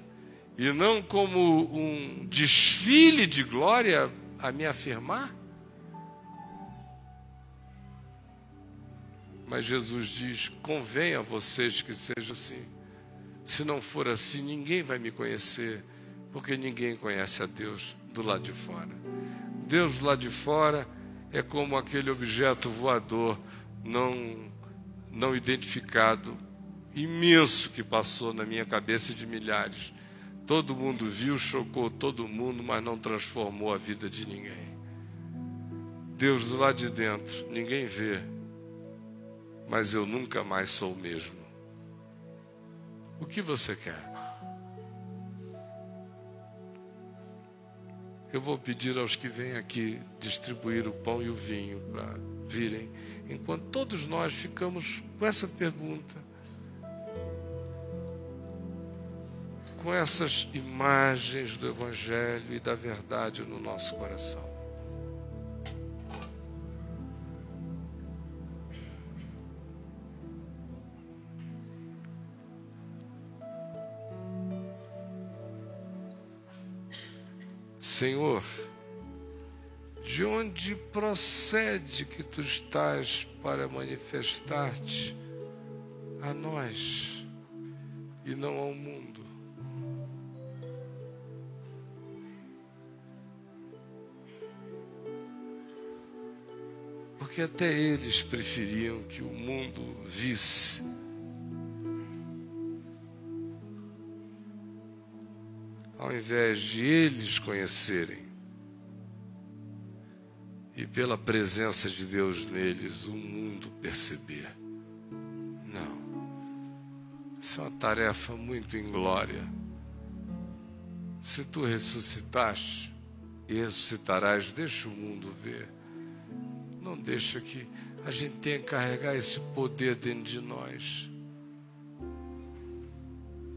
e não como um desfile de glória a me afirmar? Mas Jesus diz, convém a vocês que seja assim. Se não for assim, ninguém vai me conhecer, porque ninguém conhece a Deus do lado de fora. Deus do lado de fora é como aquele objeto voador não identificado, imenso, que passou na minha cabeça de milhares. Todo mundo viu, chocou todo mundo, mas não transformou a vida de ninguém. Deus do lado de dentro, ninguém vê, mas eu nunca mais sou o mesmo. O que você quer? Eu vou pedir aos que vêm aqui distribuir o pão e o vinho para virem, enquanto todos nós ficamos com essa pergunta, com essas imagens do Evangelho e da verdade no nosso coração. Senhor, de onde procede que tu estás para manifestar-te a nós e não ao mundo? Porque até eles preferiam que o mundo visse ao invés de eles conhecerem e pela presença de Deus neles o mundo perceber. Não, isso é uma tarefa muito inglória. Se tu ressuscitaste e ressuscitarás, deixa o mundo ver. Não deixa que a gente tenha que carregar esse poder dentro de nós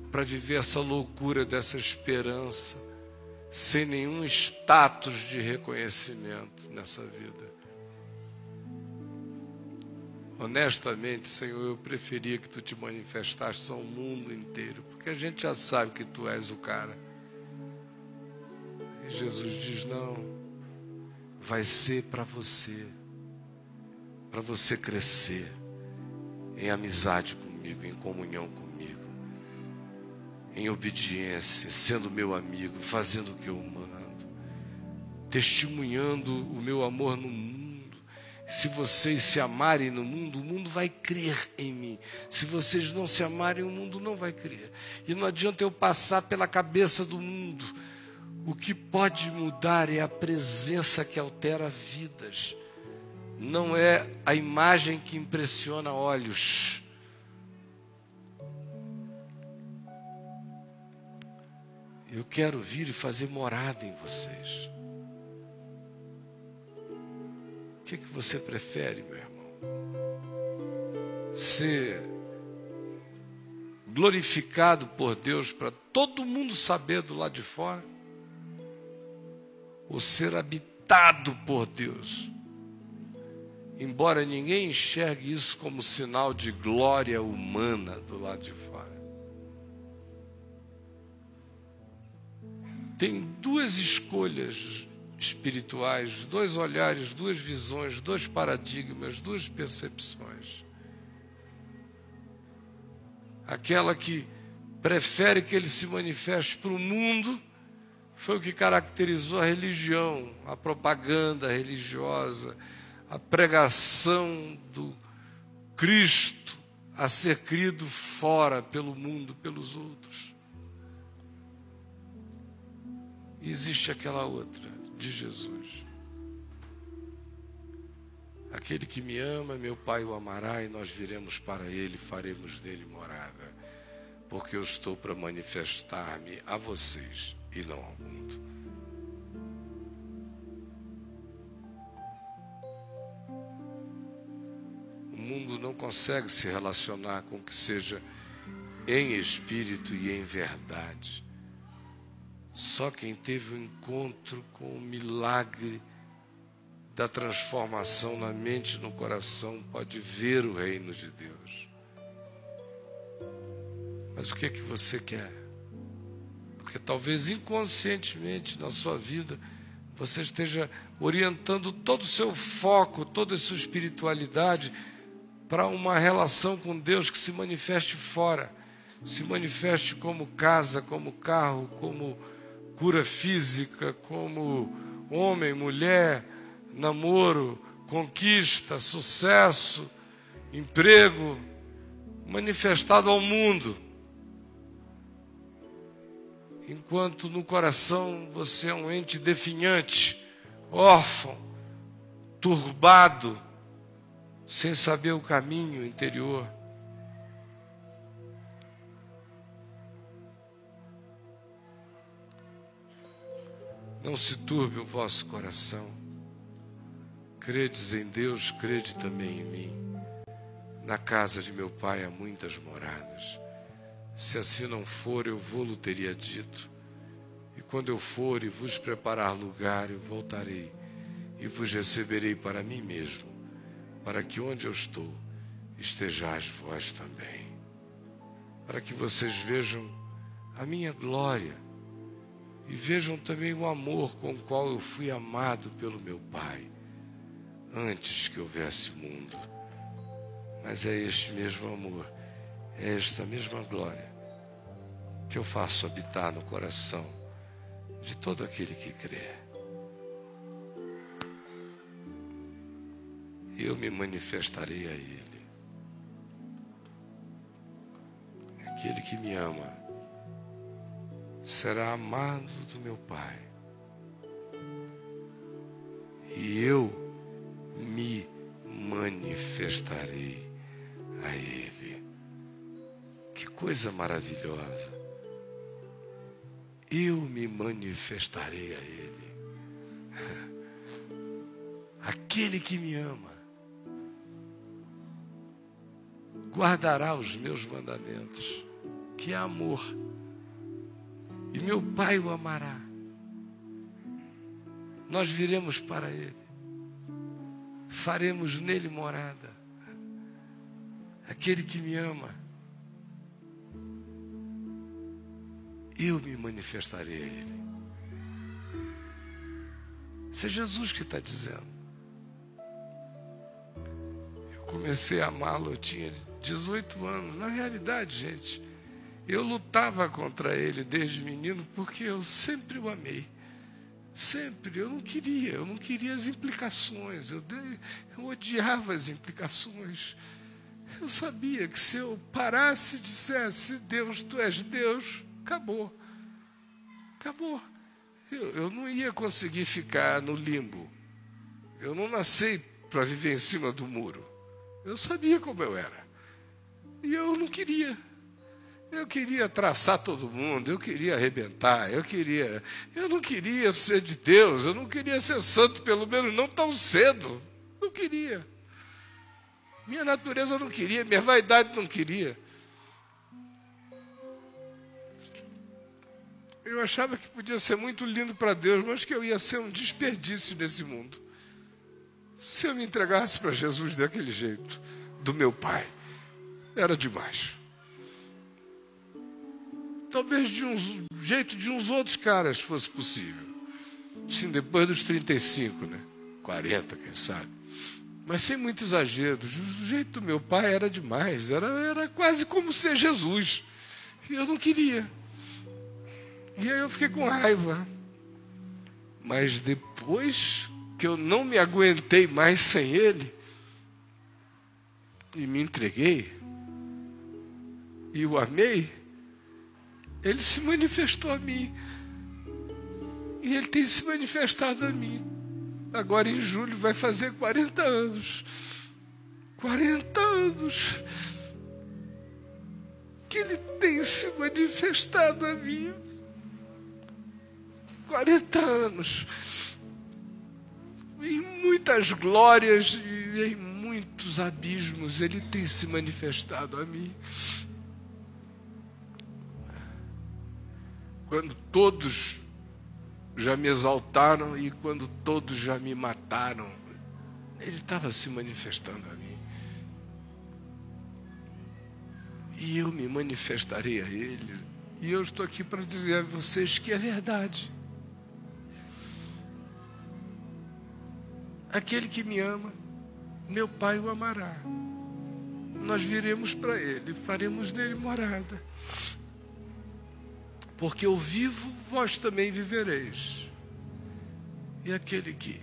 para viver essa loucura dessa esperança, sem nenhum status de reconhecimento nessa vida. Honestamente, Senhor, eu preferia que tu te manifestasses ao mundo inteiro, porque a gente já sabe que tu és o cara. E Jesus diz, não, vai ser para você crescer em amizade comigo, em comunhão comigo, em obediência, sendo meu amigo, fazendo o que eu mando, testemunhando o meu amor no mundo. Se vocês se amarem no mundo, o mundo vai crer em mim. Se vocês não se amarem, o mundo não vai crer. E não adianta eu passar pela cabeça do mundo. O que pode mudar é a presença que altera vidas. Não é a imagem que impressiona olhos. Eu quero vir e fazer morada em vocês. O que você prefere, meu irmão? Ser glorificado por Deus para todo mundo saber do lado de fora? Ou ser habitado por Deus? Embora ninguém enxergue isso como sinal de glória humana do lado de fora. Tem duas escolhas espirituais, dois olhares, duas visões, dois paradigmas, duas percepções. Aquela que prefere que ele se manifeste para o mundo, foi o que caracterizou a religião, a propaganda religiosa, a pregação do Cristo a ser crido fora pelo mundo, pelos outros. E existe aquela outra, de Jesus. Aquele que me ama, meu Pai o amará, e nós viremos para ele, faremos dele morada, porque eu estou para manifestar-me a vocês e não ao mundo. O mundo não consegue se relacionar com o que seja em espírito e em verdade. Só quem teve um encontro com o milagre da transformação na mente e no coração pode ver o reino de Deus. Mas o que é que você quer? Porque talvez inconscientemente na sua vida você esteja orientando todo o seu foco, toda a sua espiritualidade para uma relação com Deus que se manifeste fora, se manifeste como casa, como carro, como cura física, como homem, mulher, namoro, conquista, sucesso, emprego, manifestado ao mundo. Enquanto no coração você é um ente definhante, órfão, turbado, sem saber o caminho interior. Não se turbe o vosso coração. Credes em Deus, crede também em mim. Na casa de meu Pai há muitas moradas. Se assim não for, eu vou-lo teria dito. E quando eu for e vos preparar lugar, eu voltarei e vos receberei para mim mesmo, para que onde eu estou, estejais vós também. Para que vocês vejam a minha glória e vejam também o amor com o qual eu fui amado pelo meu Pai, antes que houvesse mundo. Mas é este mesmo amor, é esta mesma glória que eu faço habitar no coração de todo aquele que crê. E eu me manifestarei a ele. Aquele que me ama será amado do meu Pai. E eu me manifestarei a ele. Que coisa maravilhosa. Eu me manifestarei a ele. Aquele que me ama guardará os meus mandamentos, que é amor. E meu Pai o amará. Nós viremos para ele. Faremos nele morada. Aquele que me ama, eu me manifestarei a ele. Isso é Jesus que está dizendo. Eu comecei a amá-lo, eu tinha 18 anos. Na realidade, gente, eu lutava contra ele desde menino porque eu sempre o amei. Sempre. Eu não queria as implicações. Eu odiava as implicações. Eu sabia que se eu parasse e dissesse, Deus, tu és Deus, acabou. Acabou. Eu não ia conseguir ficar no limbo. Eu não nasci para viver em cima do muro. Eu sabia como eu era. E eu não queria. Eu queria traçar todo mundo, eu queria arrebentar, eu não queria ser de Deus, eu não queria ser santo, pelo menos não tão cedo. Não queria. Minha natureza não queria, minha vaidade não queria. Eu achava que podia ser muito lindo para Deus, mas que eu ia ser um desperdício nesse mundo. Se eu me entregasse para Jesus daquele jeito, do meu Pai, era demais. Talvez de um jeito de uns outros caras fosse possível. Sim, depois dos 35, né? 40, quem sabe. Mas sem muito exagero. Do jeito do meu pai era demais. Era quase como ser Jesus. E eu não queria. E aí eu fiquei com raiva. Mas depois que eu não me aguentei mais sem ele, e me entreguei, e o amei, ele se manifestou a mim. E ele tem se manifestado a mim. Agora em julho vai fazer 40 anos. 40 anos que ele tem se manifestado a mim. 40 anos. Em muitas glórias e em muitos abismos ele tem se manifestado a mim. Quando todos já me exaltaram e quando todos já me mataram, ele estava se manifestando a mim. E eu me manifestarei a ele. E eu estou aqui para dizer a vocês que é verdade. Aquele que me ama, meu Pai o amará. Nós viremos para ele, faremos nele morada. Porque eu vivo, vós também vivereis. E aquele que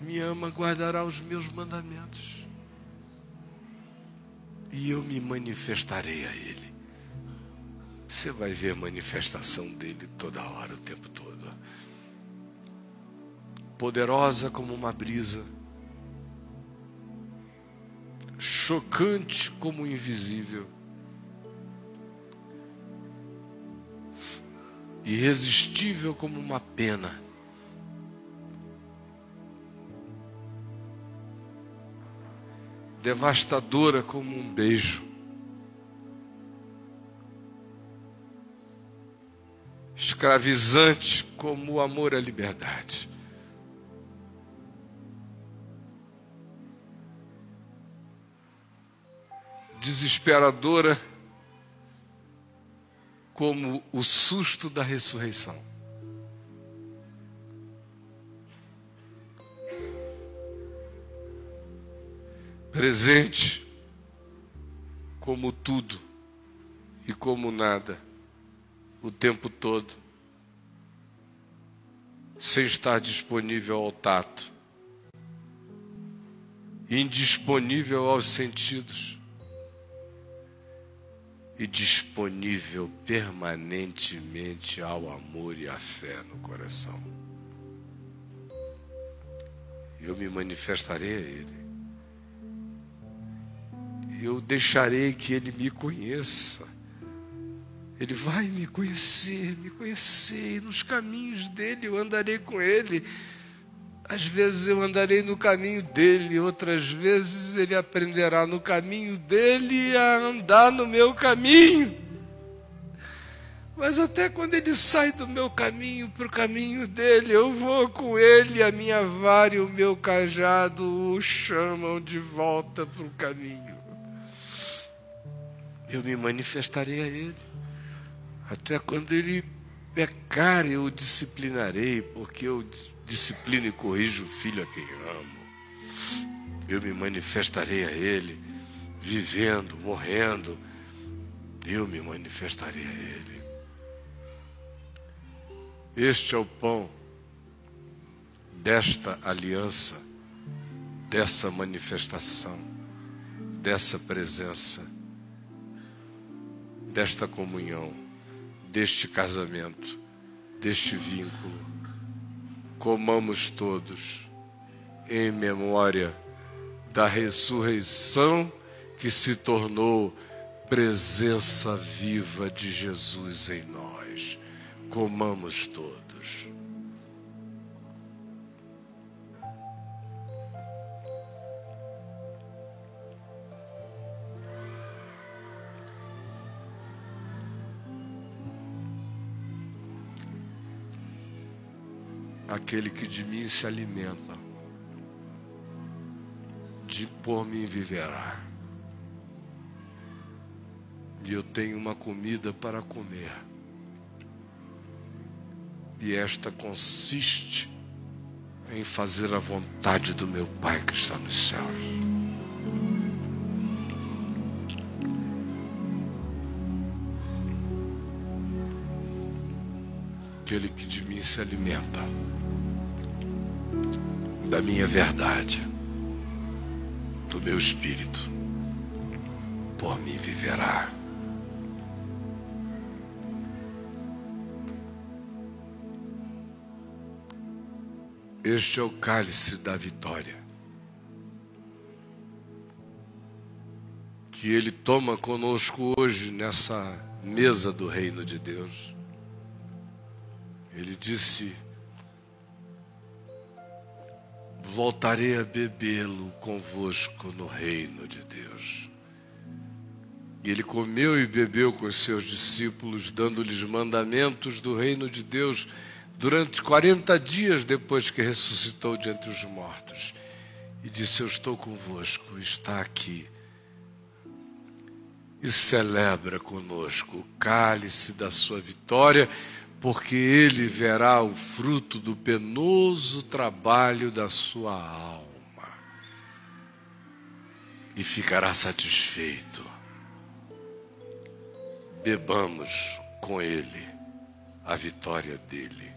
me ama guardará os meus mandamentos. E eu me manifestarei a ele. Você vai ver a manifestação dele toda hora, o tempo todo. Poderosa como uma brisa, chocante como o invisível, irresistível como uma pena, devastadora como um beijo, escravizante como o amor à liberdade. Desesperadora como o susto da ressurreição. Presente como tudo e como nada, o tempo todo, sem estar disponível ao tato, indisponível aos sentidos, e disponível permanentemente ao amor e à fé no coração. Eu me manifestarei a ele. Eu deixarei que ele me conheça. Ele vai me conhecer, e nos caminhos dele eu andarei com ele. Às vezes eu andarei no caminho dele, outras vezes ele aprenderá no caminho dele a andar no meu caminho. Mas até quando ele sai do meu caminho para o caminho dele, eu vou com ele, a minha vara e o meu cajado o chamam de volta para o caminho. Eu me manifestarei a ele. Até quando ele pecar, eu o disciplinarei, porque eu disciplino e corrijo o filho a quem amo. Eu me manifestarei a ele, vivendo, morrendo. Eu me manifestarei a ele. Este é o pão desta aliança, dessa manifestação, dessa presença, desta comunhão, deste casamento, deste vínculo. Comamos todos em memória da ressurreição que se tornou presença viva de Jesus em nós. Comamos todos. Aquele que de mim se alimenta, de por mim viverá. E eu tenho uma comida para comer. E esta consiste em fazer a vontade do meu Pai que está nos céus. aquele que de mim se alimenta, da minha verdade, do meu espírito, por mim viverá. Este é o cálice da vitória, que Ele toma conosco hoje nessa mesa do reino de Deus. Ele disse: voltarei a bebê-lo convosco no reino de Deus. E Ele comeu e bebeu com os seus discípulos, dando-lhes mandamentos do reino de Deus, durante 40 dias depois que ressuscitou de entre os mortos. E disse: eu estou convosco, está aqui. E celebra conosco o cálice da sua vitória, porque ele verá o fruto do penoso trabalho da sua alma e ficará satisfeito. Bebamos com ele a vitória dele,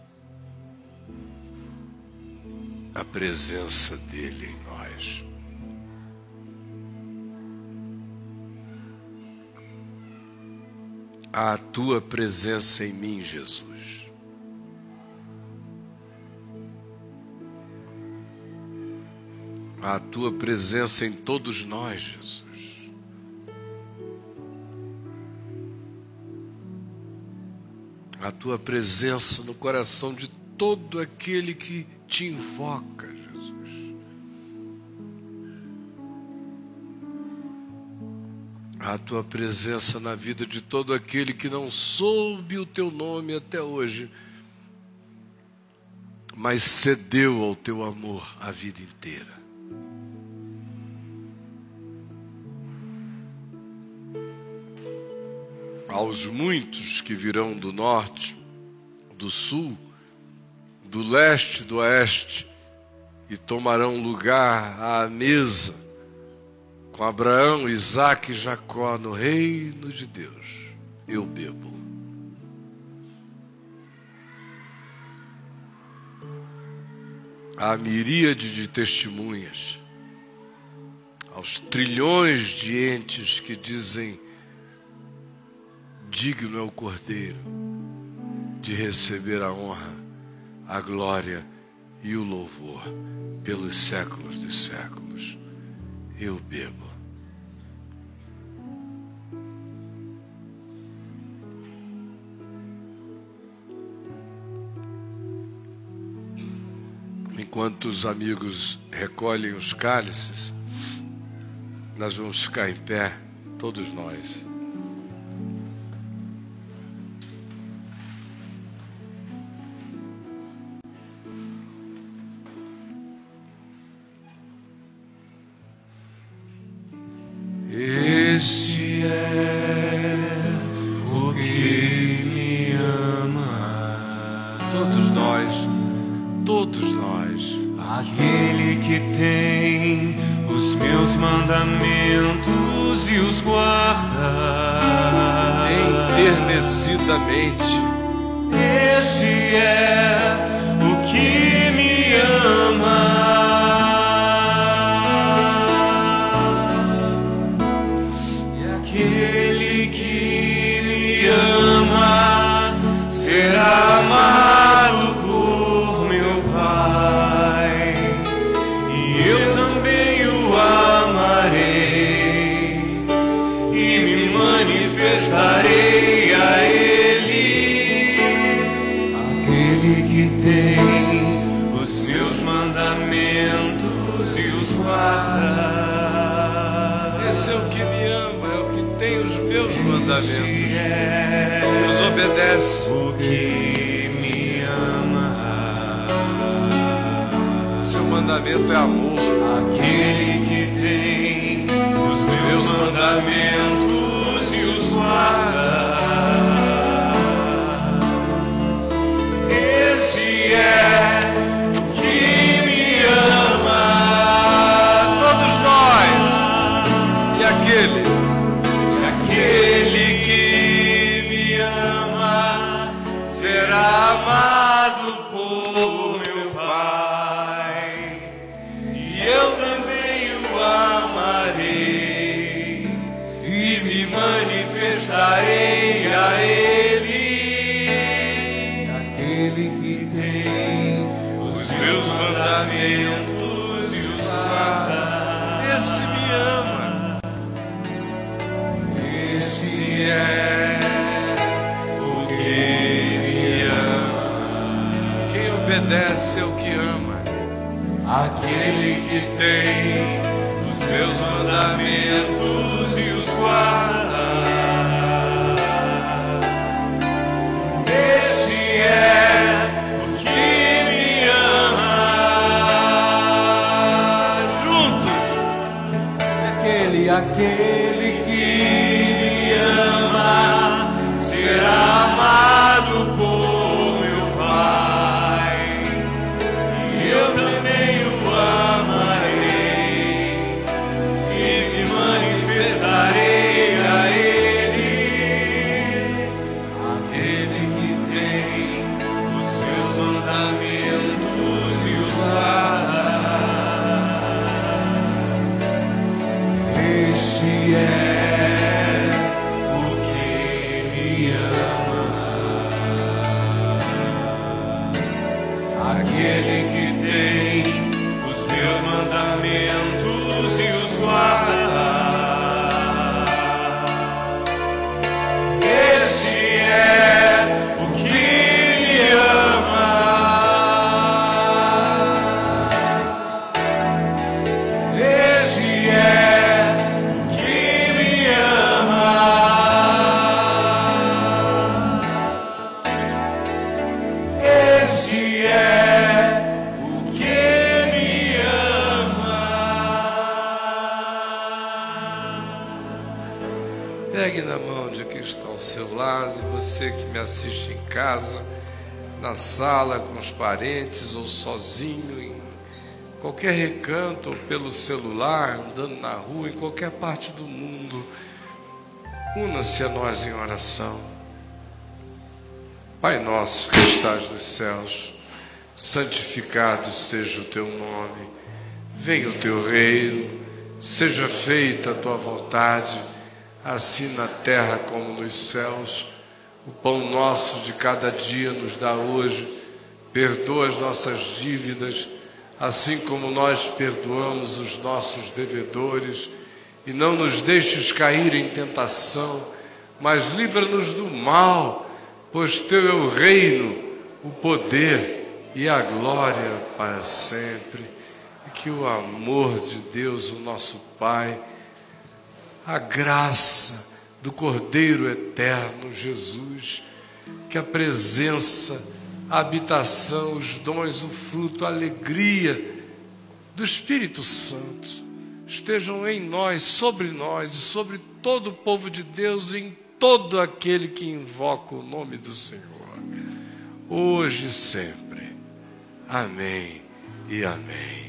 a presença dele em nós. A tua presença em mim, Jesus. A tua presença em todos nós, Jesus. A tua presença no coração de todo aquele que te invoca, Jesus. A tua presença na vida de todo aquele que não soube o teu nome até hoje, mas cedeu ao teu amor a vida inteira. Aos muitos que virão do norte, do sul, do leste, do oeste, e tomarão lugar à mesa com Abraão, Isaque e Jacó no reino de Deus, eu bebo. À miríade de testemunhas, aos trilhões de entes que dizem: digno é o Cordeiro de receber a honra, a glória e o louvor pelos séculos dos séculos. Eu bebo. Enquanto os amigos recolhem os cálices, nós vamos ficar em pé, todos nós. Este é o que me ama. Todos nós. Aquele que tem os meus mandamentos e os guarda Enternecidamente. Esse é o que me ama. E aquele que me ama será amado por meu Pai, e eu também o amarei e me manifestarei a Ele. Aquele que tem os meus mandamentos e os guarda. Esse é o que me ama, é o que tem os meus mandamentos. Nos obedece. O que me ama. Seu mandamento é amor. Aquele que tem os meus mandamentos e os guarda. Esse é o que me ama. Todos nós. E aquele Aquele que me ama será amado me manifestarei a Ele. Aquele que tem Os meus mandamentos e os guarda. Esse me ama. Esse é o que me ama. Quem obedece é o que ama. Aquele que tem os meus mandamentos e os guarda. Esse é o que me ama. Juntos. aquele que Me ama, será amado por meu Pai. E eu também o amarei e me manifestarei a Ele. Aquele que tem os meus mandamentos e os guarda. Esse é o que me ama. Aquele que tem os meus mandamentos e os guarda. Esse é o que me ama. Esse é o que me ama. Esse é o que me ama. Pegue na mão de quem está ao seu lado, e você que me assiste em casa, na sala, com os parentes, ou sozinho, em qualquer recanto, ou pelo celular, andando na rua, em qualquer parte do mundo, una-se a nós em oração. Pai nosso que estás nos céus, santificado seja o teu nome, venha o teu reino, seja feita a tua vontade, assim na terra como nos céus. O pão nosso de cada dia nos dá hoje, perdoa as nossas dívidas, assim como nós perdoamos os nossos devedores, e não nos deixes cair em tentação, mas livra-nos do mal, pois teu é o reino, o poder e a glória para sempre. E que o amor de Deus, o nosso Pai, a graça do Cordeiro eterno Jesus, que a presença, a habitação, os dons, o fruto, a alegria do Espírito Santo estejam em nós, sobre nós e sobre todo o povo de Deus, em todo aquele que invoca o nome do Senhor, hoje e sempre. Amém e amém.